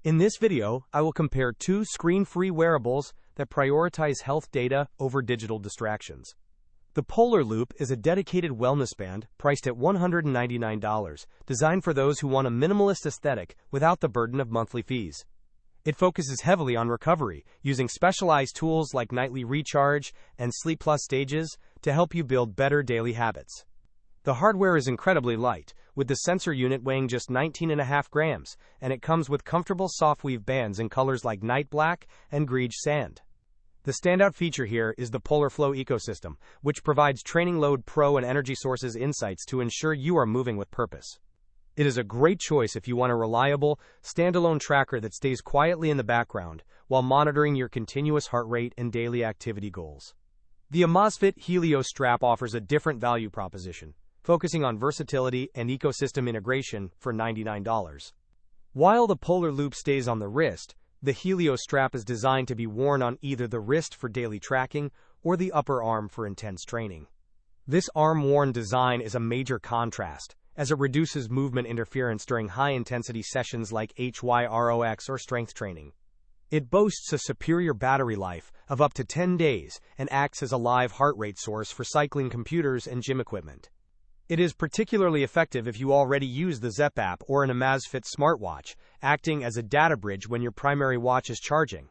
In this video, I will compare two screen-free wearables that prioritize health data over digital distractions. The Polar Loop is a dedicated wellness band priced at $199, designed for those who want a minimalist aesthetic without the burden of monthly fees. It focuses heavily on recovery, using specialized tools like nightly recharge and Sleep Plus stages to help you build better daily habits. The hardware is incredibly light, with the sensor unit weighing just 19.5 grams, and it comes with comfortable soft-weave bands in colors like night black and greige sand. The standout feature here is the Polar Flow ecosystem, which provides Training Load Pro and Energy Sources insights to ensure you are moving with purpose. It is a great choice if you want a reliable, standalone tracker that stays quietly in the background while monitoring your continuous heart rate and daily activity goals. The Amazfit Helio strap offers a different value proposition, focusing on versatility and ecosystem integration for $99. While the Polar Loop stays on the wrist, the Helio strap is designed to be worn on either the wrist for daily tracking or the upper arm for intense training. This arm-worn design is a major contrast, as it reduces movement interference during high-intensity sessions like HYROX or strength training. It boasts a superior battery life of up to 10 days and acts as a live heart rate source for cycling computers and gym equipment. It is particularly effective if you already use the Zepp app or an Amazfit smartwatch, acting as a data bridge when your primary watch is charging.